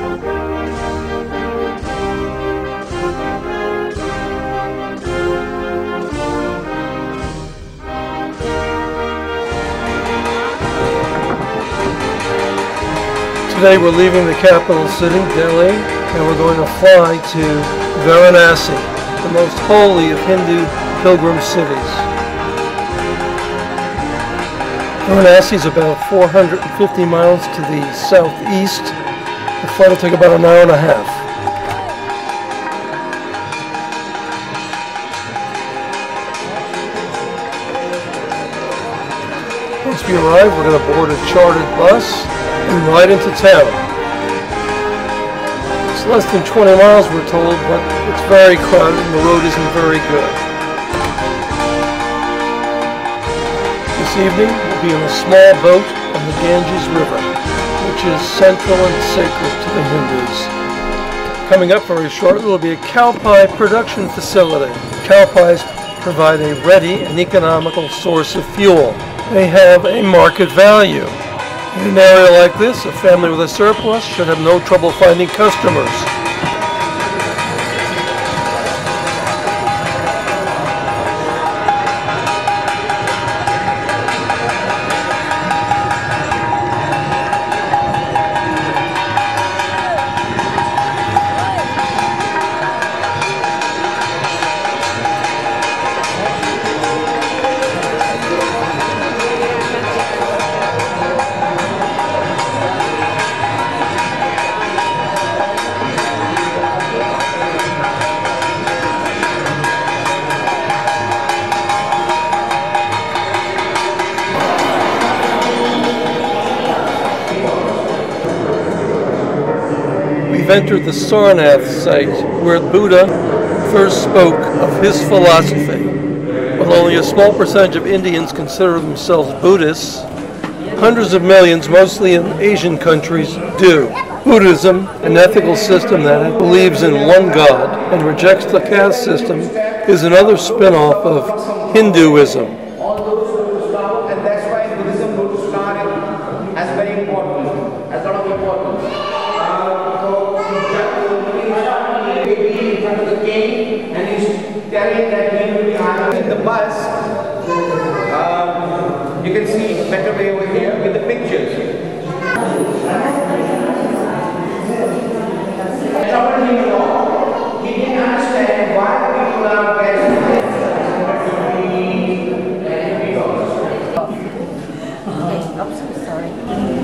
Today we're leaving the capital city, Delhi, and we're going to fly to Varanasi, the most holy of Hindu pilgrim cities. Varanasi is about 450 miles to the southeast. The flight will take about an hour and a half. Once we arrive, we're going to board a chartered bus and ride into town. It's less than 20 miles, we're told, but it's very crowded and the road isn't very good. This evening, we'll be in a small boat on the Ganges River, which is central and sacred to the Hindus. Coming up very shortly will be a cow pie production facility. Cow pies provide a ready and economical source of fuel. They have a market value. In an area like this, a family with a surplus should have no trouble finding customers. We've entered the Sarnath site, where Buddha first spoke of his philosophy. While only a small percentage of Indians consider themselves Buddhists, hundreds of millions, mostly in Asian countries, do. Buddhism, an ethical system that believes in one God and rejects the caste system, is another spin-off of Hinduism. In the bus, you can see a better way over here with the pictures. He didn't understand why people are getting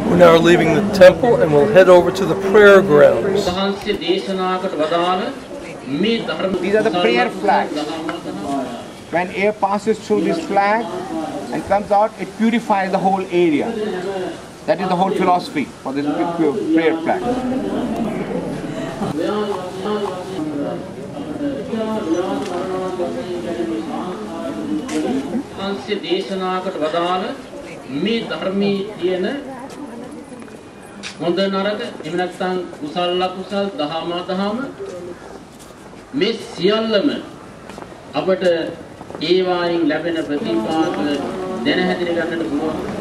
We're now leaving the temple and we'll head over to the prayer grounds. These are the prayer flags. When air passes through this flag and comes out, it purifies the whole area. That is the whole philosophy for this prayer flag.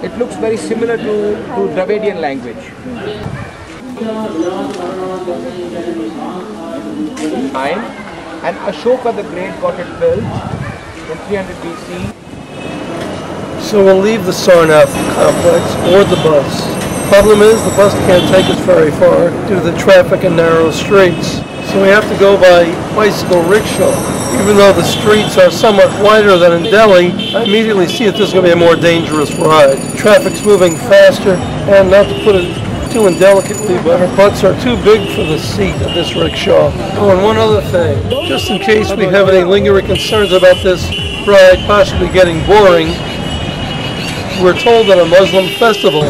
It looks very similar to Dravidian language. And Ashoka the Great got it built in 300 BC. So we'll leave the Sarnath complex, board the bus. Problem is, the bus can't take us very far due to the traffic and narrow streets. So we have to go by bicycle rickshaw. Even though the streets are somewhat wider than in Delhi, I immediately see that this is going to be a more dangerous ride. Traffic's moving faster, and not to put it too indelicately, but our butts are too big for the seat of this rickshaw. Oh, and one other thing, just in case we have any lingering concerns about this ride possibly getting boring, we're told that a Muslim festival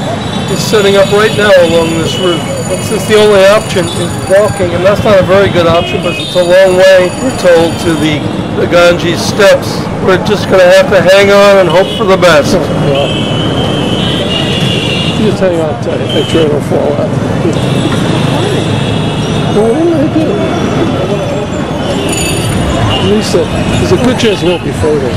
is setting up right now along this route. But since the only option is walking, and that's not a very good option, but it's a long way, we're told, to the Ganges steps, we're just going to have to hang on and hope for the best. You just hang on tight, make sure it'll fall out. Well, what do I do? At least there's a good chance it won't be floating.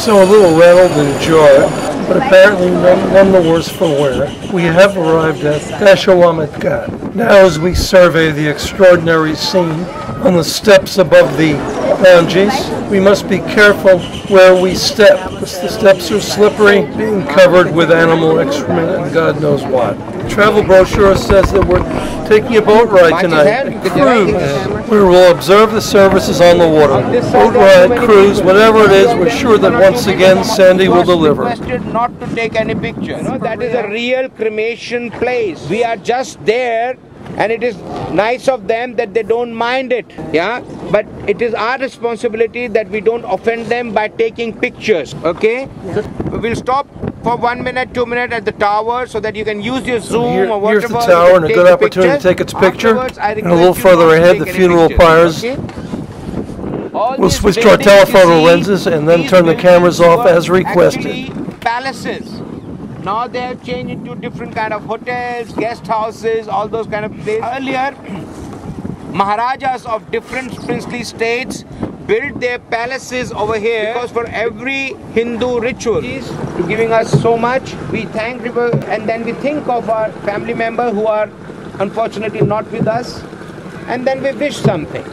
So a little rattled and jarred, but apparently none the worse for wear. We have arrived at Dashawamet Ghat. Now as we survey the extraordinary scene on the steps above the Ganges, we must be careful where we step, because the steps are slippery, being covered with animal excrement and God knows what. The travel brochure says that we're taking a boat ride tonight, a cruise, where we'll observe the services on the water. Boat ride, cruise, whatever it is, we're sure that once again Sandy will deliver. Requested not to take any pictures. That is a real cremation place. We are just there, and it is nice of them that they don't mind it, yeah, but it is our responsibility that we don't offend them by taking pictures. Okay, we'll stop for 1 minute, 2 minutes at the tower so that you can use your zoom or whatever. Here's the tower and a good opportunity to take its picture. And a little further ahead, the funeral pyres. We'll switch to our telephoto lenses and then turn the cameras off as requested. Palaces. Now they have changed into different kind of hotels, guest houses, all those kind of places. Earlier, Maharajas of different princely states built their palaces over here because for every Hindu ritual to giving us so much, we thank people and then we think of our family members who are unfortunately not with us, and then we wish something.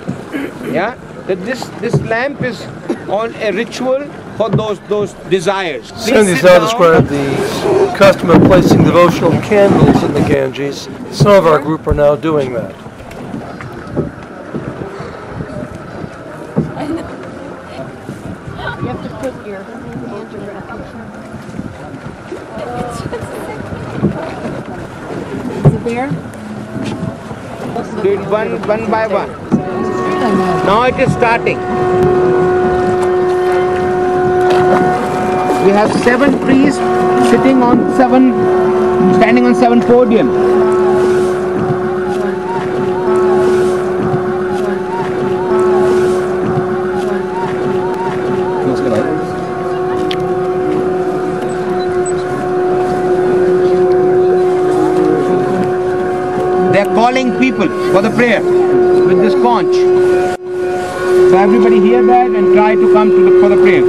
Yeah, that this lamp is all a ritual for those desires. Sandy's now described the custom of placing devotional candles in the Ganges. Some of our group are now doing that. You have to put your hand around. Is it there? Do it one by one. Now it is starting. We have 7 priests standing on 7 podiums. They are calling people for the prayer with this conch. So everybody hear that and try to come for the prayer.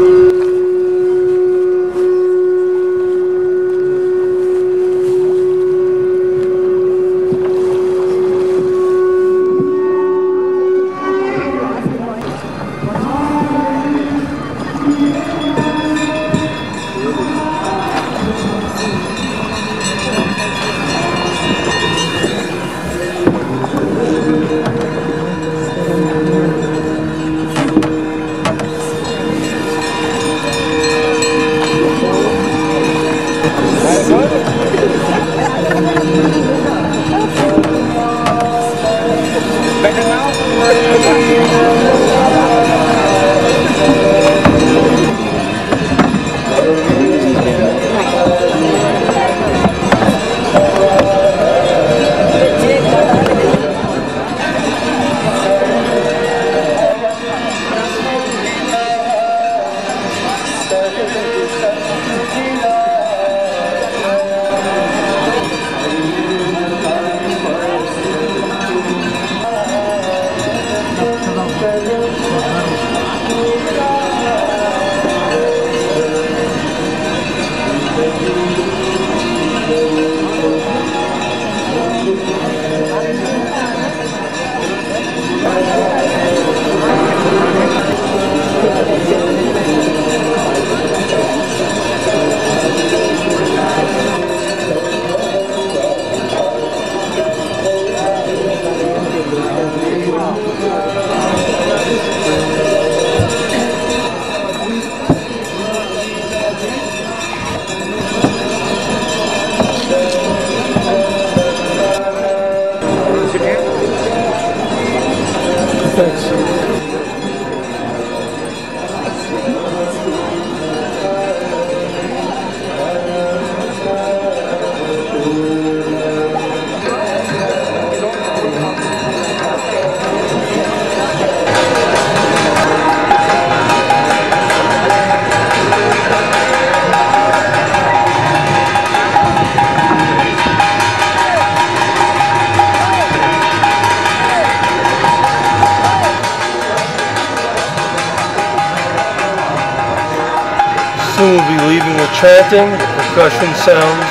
Soon we'll be leaving the chanting, the percussion sounds,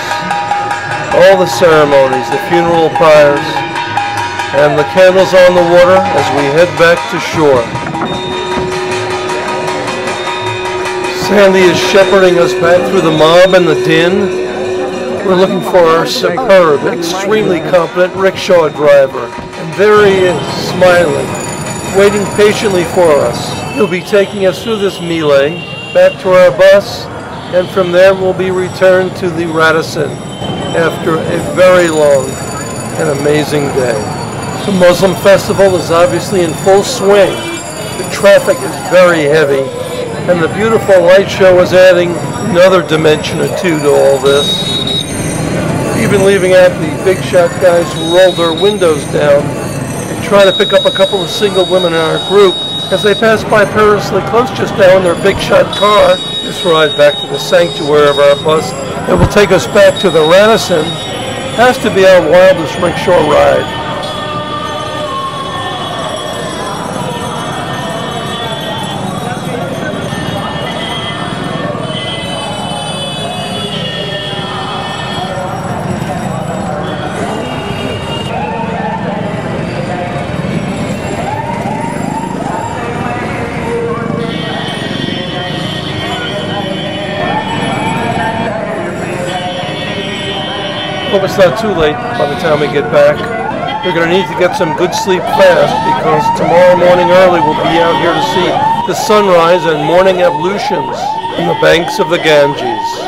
all the ceremonies, the funeral pyres, and the candles on the water as we head back to shore. Sandy is shepherding us back through the mob and the din. We're looking for our superb, extremely competent rickshaw driver. And there he is, smiling, waiting patiently for us. He'll be taking us through this melee, back to our bus, and from there we'll be returned to the Radisson after a very long and amazing day. The Muslim festival is obviously in full swing. The traffic is very heavy, and the beautiful light show is adding another dimension or two to all this. Even leaving out the big shot guys who roll their windows down and try to pick up a couple of single women in our group as they pass by perilously close just now in their big shot car. This ride back to the sanctuary of our bus that will take us back to the Radisson has to be our wildest rickshaw ride. Hope it's not too late by the time we get back. We're going to need to get some good sleep fast because tomorrow morning early we'll be out here to see the sunrise and morning ablutions on the banks of the Ganges.